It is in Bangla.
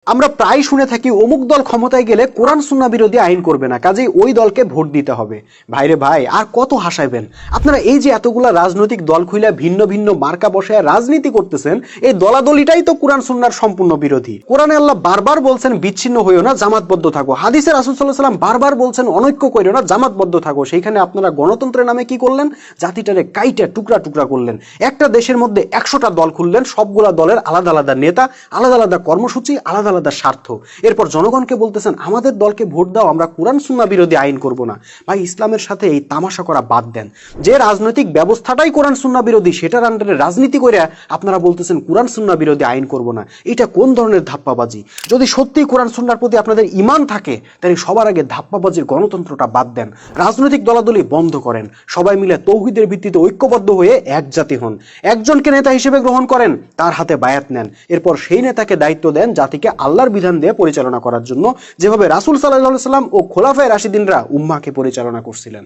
আমরা প্রায় শুনে থাকি অমুক দল ক্ষমতায় গেলে কোরআন সুন্নাহ বিরোধী আইন করবে না, কাজেই ওই দলকে ভোট দিতে হবে। ভাইরে ভাই, আর কত হাসাইবেন আপনারা? এই যে এতগুলা রাজনৈতিক দল খুইলা ভিন্ন ভিন্ন মার্কা বসায় রাজনীতি করতেছেন, এই দলাদলিটাই তো কোরআন সুন্নাহর সম্পূর্ণ বিরোধী। কোরআনে আল্লাহ বারবার বলছেন বিচ্ছিন্ন হইও না, জামাতবদ্ধ থাকো। হাদিসে রাসূল সাল্লাল্লাহু আলাইহি ওয়াসাল্লাম বারবার বলছেন অনৈক্য কইরো না, জামাতবদ্ধ থাকো। সেইখানে আপনারা গণতন্ত্রের নামে কি করলেন? জাতিটারে কাইটা টুকরা টুকরা করলেন। একটা দেশের মধ্যে 100টা দল খুললেন, সবগুলা দলের আলাদা আলাদা নেতা, আলাদা আলাদা কর্মসূচি, আলাদা আলাদা স্বার্থ। এরপর জনগণকে বলতেছেন আমাদের দলকে ভোট দাও, আমরা কোরআন সুন্নাহ বিরোধী আইন করব না। ভাই, ইসলামের সাথে এই তামাশা করা বাদ দেন। যে রাজনৈতিক ব্যবস্থাটাই কোরআন সুন্নাহ বিরোধী, সেটার আন্ডারে রাজনীতি করে আপনারা বলতেছেন কোরআন সুন্নাহ বিরোধী আইন করব না। এটা কোন ধরনের ধাপ্পাবাজি? যদি সত্যিই কোরআন সুন্নাহর প্রতি আপনাদের ঈমান থাকে, তাহলে সবার আগে ধাপ্পাবাজির গণতন্ত্রটা বাদ দেন, রাজনৈতিক দলাদলি বন্ধ করেন, সবাই মিলে তৌহিদের ভিত্তিতে ঐক্যবদ্ধ হয়ে এক জাতি হন। একজনকে নেতা হিসেবে গ্রহণ করেন, তার হাতে বায়াত নেন, এরপর সেই নেতাকে দায়িত্ব দেন জাতিকে আল্লাহর বিধান দিয়ে পরিচালনা করার জন্য, যেভাবে রাসূল সাল্লাল্লাহু আলাইহি ওয়াসাল্লাম ও খোলাফায়ে রাশিদিনরা উম্মাহকে পরিচালনা করছিলেন।